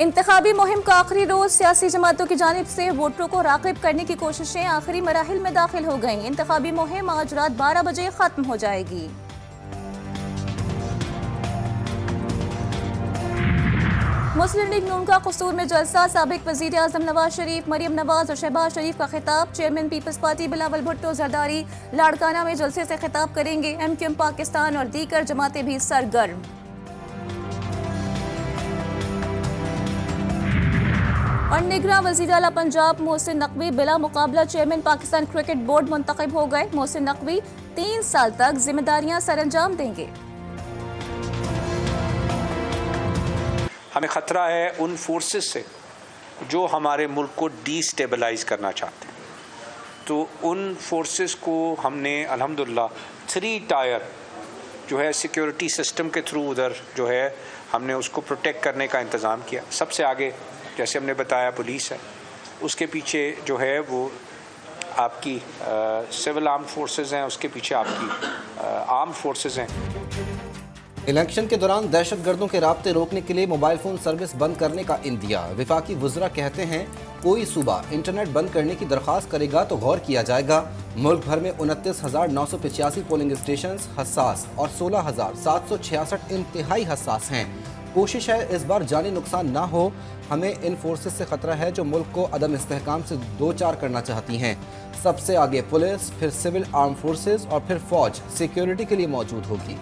इंतखाबी मुहिम का आखिरी रोज सियासी जमातों की जानिब से वोटरों को राग़िब करने की कोशिशें आखिरी मराहिल में दाखिल हो गईं। इंतखाबी मुहिम आज रात 12 बजे खत्म हो जाएगी। मुस्लिम लीग नून का कसूर में जलसा, साबिक वजीर आजम नवाज शरीफ, मरियम नवाज और शहबाज शरीफ का खिताब। Chairman Peoples Party Bilawal Bhutto Zardari Larkana में जलसे से खिताब करेंगे। MQM पाकिस्तान और दीगर जमातें भी सरगर्म। और निगरान वज़ीर आला पंजाब मोहसिन नकवी बिला मुकाबला चेयरमैन पाकिस्तान क्रिकेट बोर्ड मुंतखब हो गए। मोहसिन नकवी 3 साल तक जिम्मेदारियां सरअंजाम देंगे। हमें ख़तरा है उन फोर्सेस से जो हमारे मुल्क को डीस्टेबलाइज करना चाहते हैं। तो उन फोर्सेस को हमने अल्हम्दुलिल्लाह 3 टायर जो है सिक्योरिटी सिस्टम के थ्रू उधर जो है हमने उसको प्रोटेक्ट करने का इंतज़ाम किया। सबसे आगे जैसे हमने बताया पुलिस है, उसके पीछे जो है वो आपकी सिविल आर्म फोर्सेस हैं, उसके पीछे आपकी आर्म फोर्सेस हैं। इलेक्शन के दौरान दहशतगर्दों के राब्ते रोकने के लिए मोबाइल फ़ोन सर्विस बंद करने का इंदिया। विफाकी वज़रा कहते हैं कोई सूबा इंटरनेट बंद करने की दरख्वास्त करेगा तो गौर किया जाएगा। मुल्क भर में 29,985 पोलिंग स्टेशन हसास और 16,766 इंतहाई हसास हैं। कोशिश है इस बार जानी नुकसान ना हो। हमें इन फोर्सेस से खतरा है जो मुल्क को अदम इस्तेहकाम से दो चार करना चाहती हैं। सबसे आगे पुलिस, फिर सिविल आर्म फोर्सेस और फिर फौज सिक्योरिटी के लिए मौजूद होगी।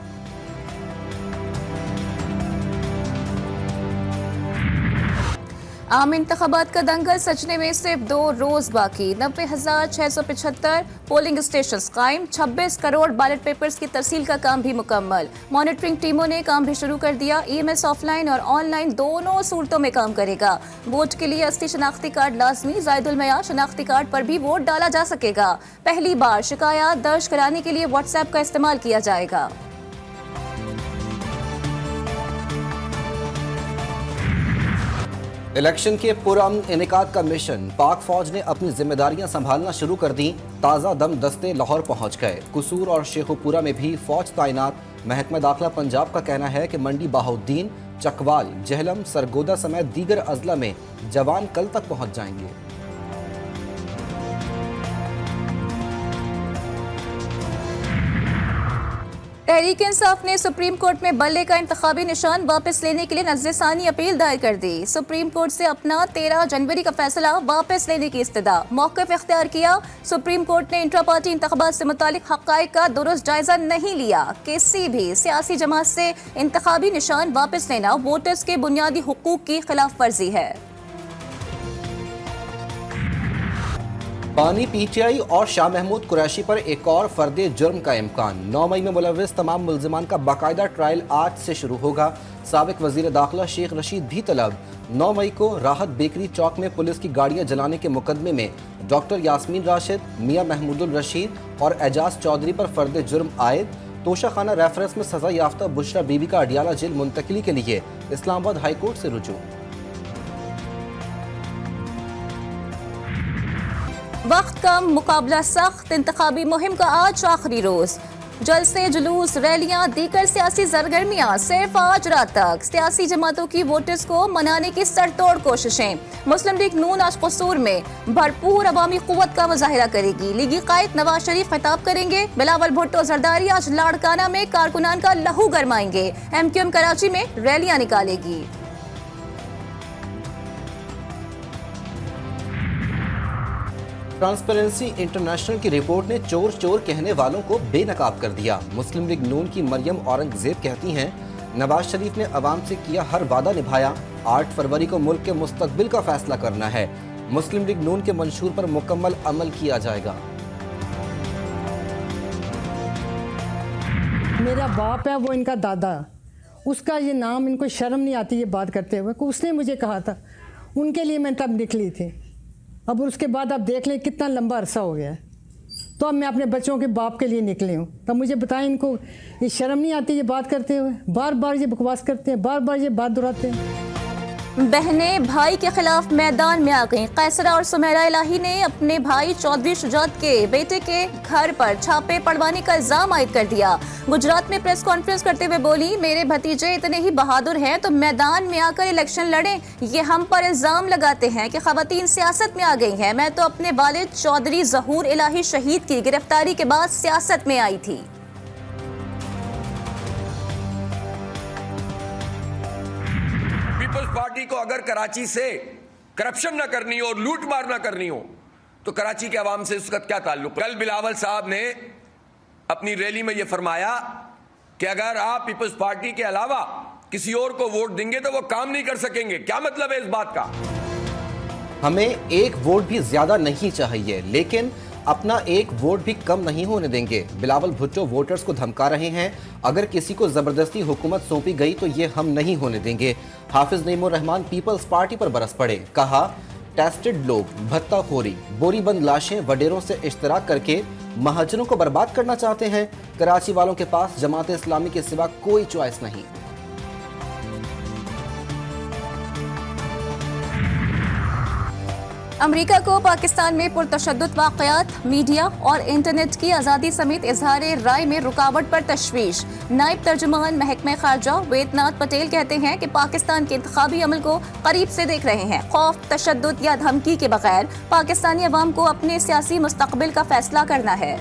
आम इंतखाबात का दंगल सजने में सिर्फ 2 रोज बाकी। 90,675 पोलिंग स्टेशन कायम। 26 करोड़ बैलेट पेपर्स की तरसील का काम भी मुकम्मल। मॉनिटरिंग टीमों ने काम भी शुरू कर दिया। EMS ऑफलाइन और ऑनलाइन दोनों सूरतों में काम करेगा। वोट के लिए असली शनाख्ती कार्ड लाजमी। जायदुल मयार शनाख्ती कार्ड पर भी वोट डाला जा सकेगा। पहली बार शिकायत दर्ज कराने के लिए WhatsApp का इस्तेमाल किया जाएगा। इलेक्शन के पुरअमन इनेकाद का मिशन। पाक फौज ने अपनी जिम्मेदारियां संभालना शुरू कर दी। ताज़ा दम दस्ते लाहौर पहुंच गए। कसूर और शेखुपुरा में भी फौज तैनात। महकमा दाखिला पंजाब का कहना है कि मंडी बहाउद्दीन, चकवाल, जहलम, सरगोदा समेत दीगर अजला में जवान कल तक पहुंच जाएंगे। तहरीक इंसाफ ने सुप्रीम कोर्ट में बल्ले का इंतखाबी निशान वापस लेने के लिए नज़्र-ए-सानी अपील दायर कर दी। सुप्रीम कोर्ट से अपना 13 जनवरी का फैसला वापस लेने की इस्तदा मौक़िफ़ इख्तियार किया। सुप्रीम कोर्ट ने इंट्रा पार्टी इंतखाबात से मुतालिक हक़ाइक़ का दुरुस्त जायजा नहीं लिया। किसी भी सियासी जमात से इंतखाबी निशान वापस लेना वोटर्स के बुनियादी हुकूक की खिलाफ वर्जी है। पानी PTI और शाह महमूद कुरैशी पर एक और फर्द जुर्म का इम्कान। 9 मई में मुलव्विस तमाम मुल्ज़िमान का बाकायदा ट्रायल आज से शुरू होगा। साबिक वज़ीर दाखिला शेख रशीद भी तलब। 9 मई को राहत बेकरी चौक में पुलिस की गाड़ियां जलाने के मुकदमे में डॉक्टर यास्मीन राशिद, मियां महमूदुल रशीद और एजाज चौधरी पर फर्द जुर्म आयद। तोशाखाना रेफरेंस में सजा याफ्ता बुशरा बीबी का अडियाला जेल मुंतकिली के लिए इस्लामाबाद हाईकोर्ट से रुजू। वक्त कम, मुकाबला सख्त। इंतखाबी मुहिम का आज आखिरी रोज। जलसे, जुलूस, रैलियां, दीगर सियासी सरगर्मियां सिर्फ आज रात तक। सियासी जमातों की वोटर्स को मनाने की सरतोड़ कोशिशें। मुस्लिम लीग नून आज कसूर में भरपूर अवामी कुव्वत का मुजाहिरा करेगी। लीगी कायद नवाज शरीफ खिताब करेंगे। बिलावल भुट्टो जरदारी आज लाड़काना में कारकुनान का लहू गरमाएंगे। MQM कराची में रैलियां निकालेगी। ट्रांसपेरेंसी इंटरनेशनल की रिपोर्ट ने चोर चोर कहने वालों को बेनकाब कर दिया। मुस्लिम लीग नून की मरियम औरंगजेब कहती हैं नवाज शरीफ ने अवाम से किया हर वादा निभाया। 8 फरवरी को मुल्क के मुस्तकबिल का फैसला करना है। मुस्लिम लीग नून के मंशूर पर मुकम्मल अमल किया जाएगा। मेरा बाप है वो इनका दादा, उसका ये नाम इनको शर्म नहीं आती ये बात करते हुए। उसने मुझे कहा था, उनके लिए मैं तब निकली थी। अब उसके बाद आप देख लें कितना लंबा अरसा हो गया है। तो अब मैं अपने बच्चों के बाप के लिए निकली हूँ। तब मुझे बताएं इनको ये शर्म नहीं आती ये बात करते हुए। बार बार ये बकवास करते हैं, बार बार ये बात दोहराते हैं। बहनें भाई के खिलाफ मैदान में आ गईं। कैसरा और सुमेरा इलाही ने अपने भाई चौधरी शुजात के बेटे के घर पर छापे पड़वाने का इल्जाम आयद कर दिया। गुजरात में प्रेस कॉन्फ्रेंस करते हुए बोली, मेरे भतीजे इतने ही बहादुर हैं तो मैदान में आकर इलेक्शन लड़ें। ये हम पर इल्जाम लगाते हैं कि खवातीन सियासत में आ गई हैं। मैं तो अपने वालिद चौधरी जहूर इलाही शहीद की गिरफ्तारी के बाद सियासत में आई थी। पीपल्स पार्टी को अगर कराची से करप्शन ना करनी हो और लूट मार ना करनी हो तो कराची के अवाम से उसका क्या ताल्लुक। कल बिलावल साहब ने अपनी रैली में यह फरमाया कि अगर आप पीपल्स पार्टी के अलावा किसी और को वोट देंगे तो वो काम नहीं कर सकेंगे। क्या मतलब है इस बात का? हमें एक वोट भी ज्यादा नहीं चाहिए, लेकिन अपना एक वोट भी कम नहीं होने देंगे। बिलावल भुट्टो वोटर्स को धमका रहे हैं, अगर किसी को जबरदस्ती हुकूमत सौंपी गई तो ये हम नहीं होने देंगे। हाफिज नईमुर रहमान पीपल्स पार्टी पर बरस पड़े, कहा टेस्टेड लोग भत्ताखोरी, बोरीबंद लाशें वडेरों से इश्तराक करके महाजनों को बर्बाद करना चाहते हैं। कराची वालों के पास जमात इस्लामी के सिवा कोई चॉइस नहीं। अमेरिका को पाकिस्तान में पुरतशद्दुद वाक़यात, मीडिया और इंटरनेट की आज़ादी समेत इजहार राय में रुकावट पर तशवीश। नायब तर्जुमान महकमा खारजा वेदनाथ पटेल कहते हैं कि पाकिस्तान के इंतखाबी अमल को करीब से देख रहे हैं। खौफ, तशद्दुद या धमकी के बगैर पाकिस्तानी अवाम को अपने सियासी मुस्तकबिल का फैसला करना है।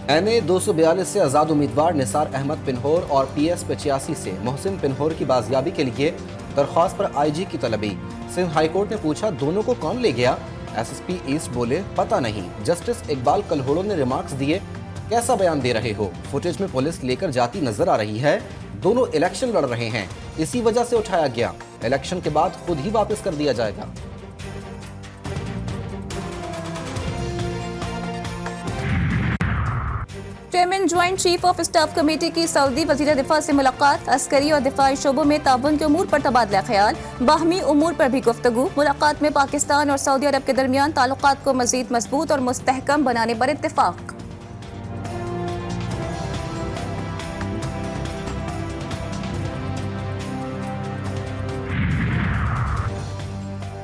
NA 242 से आज़ाद उम्मीदवार निसार अहमद पिन्होर और PS 85 से मोहसिन पिन्होर की बाजियाबी के लिए दरख्वास्त पर IG की तलबी। सिंध हाईकोर्ट ने पूछा, दोनों को कौन ले गया? SSP ईस्ट बोले, पता नहीं। जस्टिस इकबाल कलहोड़ो ने रिमार्क्स दिए, कैसा बयान दे रहे हो? फुटेज में पुलिस लेकर जाती नजर आ रही है। दोनों इलेक्शन लड़ रहे हैं, इसी वजह से उठाया गया। इलेक्शन के बाद खुद ही वापस कर दिया जाएगा। Chairman joint chief of staff committee की सऊदी वजीर दिफा से मुलाकात। अस्करी और दिफाई शोबों में ताउन के उमूर पर तबादला ख्याल, बाहमी उमूर पर भी गुफ्तगू। मुलाकात में पाकिस्तान और सऊदी अरब के दरमियान ताल्लुकात को मजीद मजबूत और मुस्तहकम बनाने पर इत्तेफाक।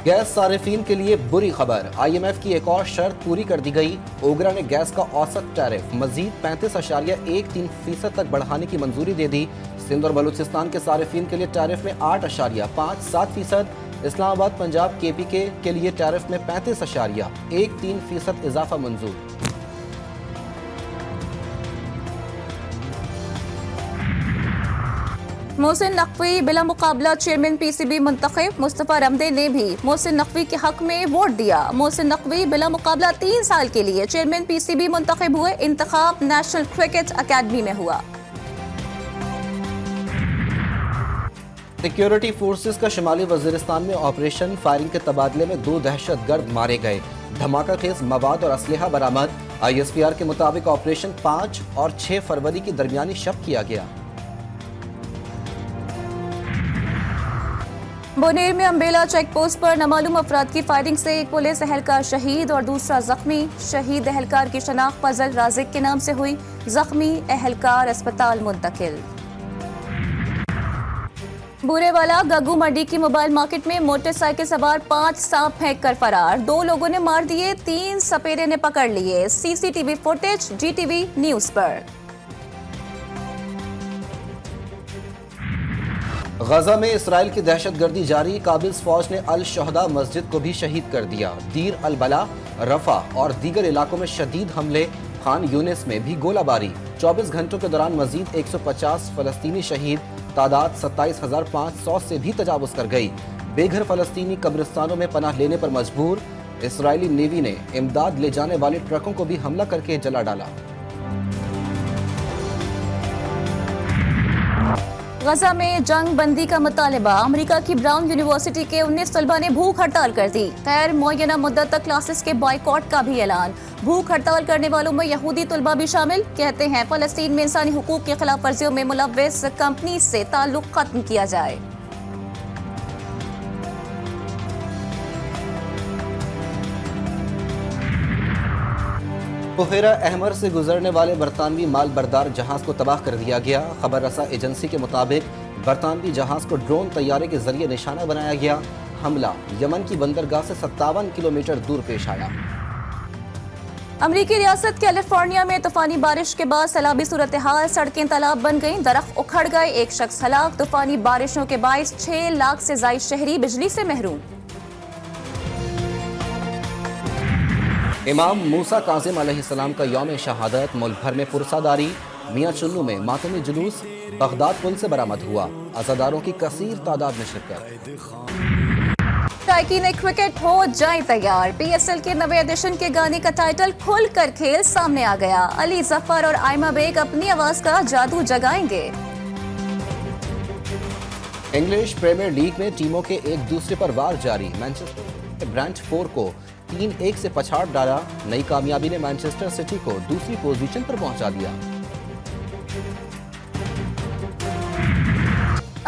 गैस सारिफीन के लिए बुरी खबर, IMF की एक और शर्त पूरी कर दी गई। ओगरा ने गैस का औसत टैरिफ मजीद 35.13% तक बढ़ाने की मंजूरी दे दी। सिंध और बलूचिस्तान के सारिफीन के लिए टैरिफ में 8.57%, इस्लामाबाद पंजाब KPK के लिए टैरिफ में 35.13% इजाफा मंजूर। मोहसिन नकवी बिला मुकाबला चेयरमैन PCB मुंतखब। मुस्तफा रमदे ने भी मोहसिन नकवी के हक में वोट दिया। मोहसिन नकवी बिला मुकाबला 3 साल के लिए चेयरमैन PCB मुंतखब हुए। इंतखाब नेशनल क्रिकेट अकेडमी में हुआ। सिक्योरिटी फोर्सेस का शुमाली वजीरिस्तान में ऑपरेशन फायरिंग के तबादले में 2 दहशतगर्द मारे गए। धमाका खेज मवाद और असलहा बरामद। ISPR के मुताबिक ऑपरेशन 5 और 6 फरवरी की दरमियानी शब किया गया। बोनेर में अम्बेला चेक पोस्ट पर नामालूम अफराद की फायरिंग से एक पुलिस एहलकार शहीद और दूसरा जख्मी। शहीद एहलकार की शनाख्त फजल राजिक के नाम से हुई, जख्मी एहलकार अस्पताल मुंतकिल। बुरेवाला गग्गू मंडी की मोबाइल मार्केट में मोटरसाइकिल सवार 5 सांप फेंक कर फरार। 2 लोगों ने मार दिए, 3 सपेरे ने पकड़ लिए। CCTV फुटेज GTV न्यूज पर। गजा में इसराइल की दहशतगर्दी जारी। काबिल्स फौज ने अल शहदा मस्जिद को भी शहीद कर दिया। दीर अल बला, रफा और दीगर इलाकों में शदीद हमले। खान यूनिस में भी गोलाबारी। 24 घंटों के दौरान मजीद 150 फलस्तीनी शहीद। तादाद 27,500 से भी तजावुज कर गई। बेघर फलस्तीनी कब्रिस्तानों में पनाह लेने पर मजबूर। इसराइली नेवी ने इमदाद ले जाने वाले ट्रकों को भी हमला करके जला डाला। गजा में जंग बंदी का मुतालबा। अमेरिका की ब्राउन यूनिवर्सिटी के 19 तलबा ने भूख हड़ताल कर दी। गैर मुअय्यना मुद्दत तक क्लासेस के बॉयकॉट का भी ऐलान। भूख हड़ताल करने वालों में यहूदी तलबा भी शामिल। कहते हैं फलस्तीन में इंसानी हुकूक की खिलाफ वर्जियों में मुलव्वस कंपनी से ताल्लुक खत्म किया जाए। बुहेरा अहमर से गुजरने वाले बरतानवी माल बरदार जहाज को तबाह कर दिया गया। खबर रसा एजेंसी के मुताबिक बरतानवी जहाज को ड्रोन तैयारे के जरिए निशाना बनाया गया। हमला यमन की बंदरगाह से 57 किलोमीटर दूर पेश आया। अमरीकी रियासत कैलिफोर्निया में तूफानी बारिश के बाद सैलाबी सूरत हाल, सड़कें तालाब बन गईं, दरख्त उखड़ गए, एक शख्स हलाक। तूफानी बारिशों के बायस 6 लाख से ज्यादा शहरी बिजली से महरूम। इमाम मूसा काजिम अलैहिस्सलाम का यौम शहादत मुल्क भर में पुरसादारी। मियां चुन्नू में मातमी जुलूस बगदाद पुल से बरामद हुआ। अज़ादारों की कसीर तादाद में शिरकत। शायकीन क्रिकेट हो जाए तैयार। PSL के नवे एडिशन के गाने का टाइटल खुल कर खेल सामने आ गया। अली जफर और आयमा बेग अपनी आवाज का जादू जगाएंगे। इंग्लिश प्रीमियर लीग में टीमों के एक दूसरे पर वार जारी। मैनचेस्टर ब्रेंटफोर्ड को 3-1 से पछाड़ डाला। नई कामयाबी ने मैनचेस्टर सिटी को दूसरी पोजीशन पर पहुंचा दिया।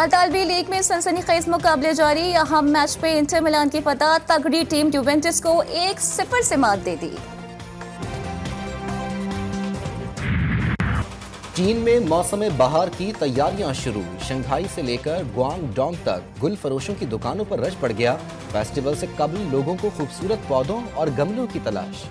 इतालवी लीग में सनसनीखेज मुकाबले जारी। अहम मैच पे इंटर मिलान की फतह, तगड़ी टीम यूवेंटस को 1-0 से मात दे दी। चीन में मौसम बहार की तैयारियां शुरू। शंघाई से लेकर ग्वांगडोंग तक गुल फरोशों की दुकानों पर रश पड़ गया। फेस्टिवल से कबल लोगों को खूबसूरत पौधों और गमलों की तलाश।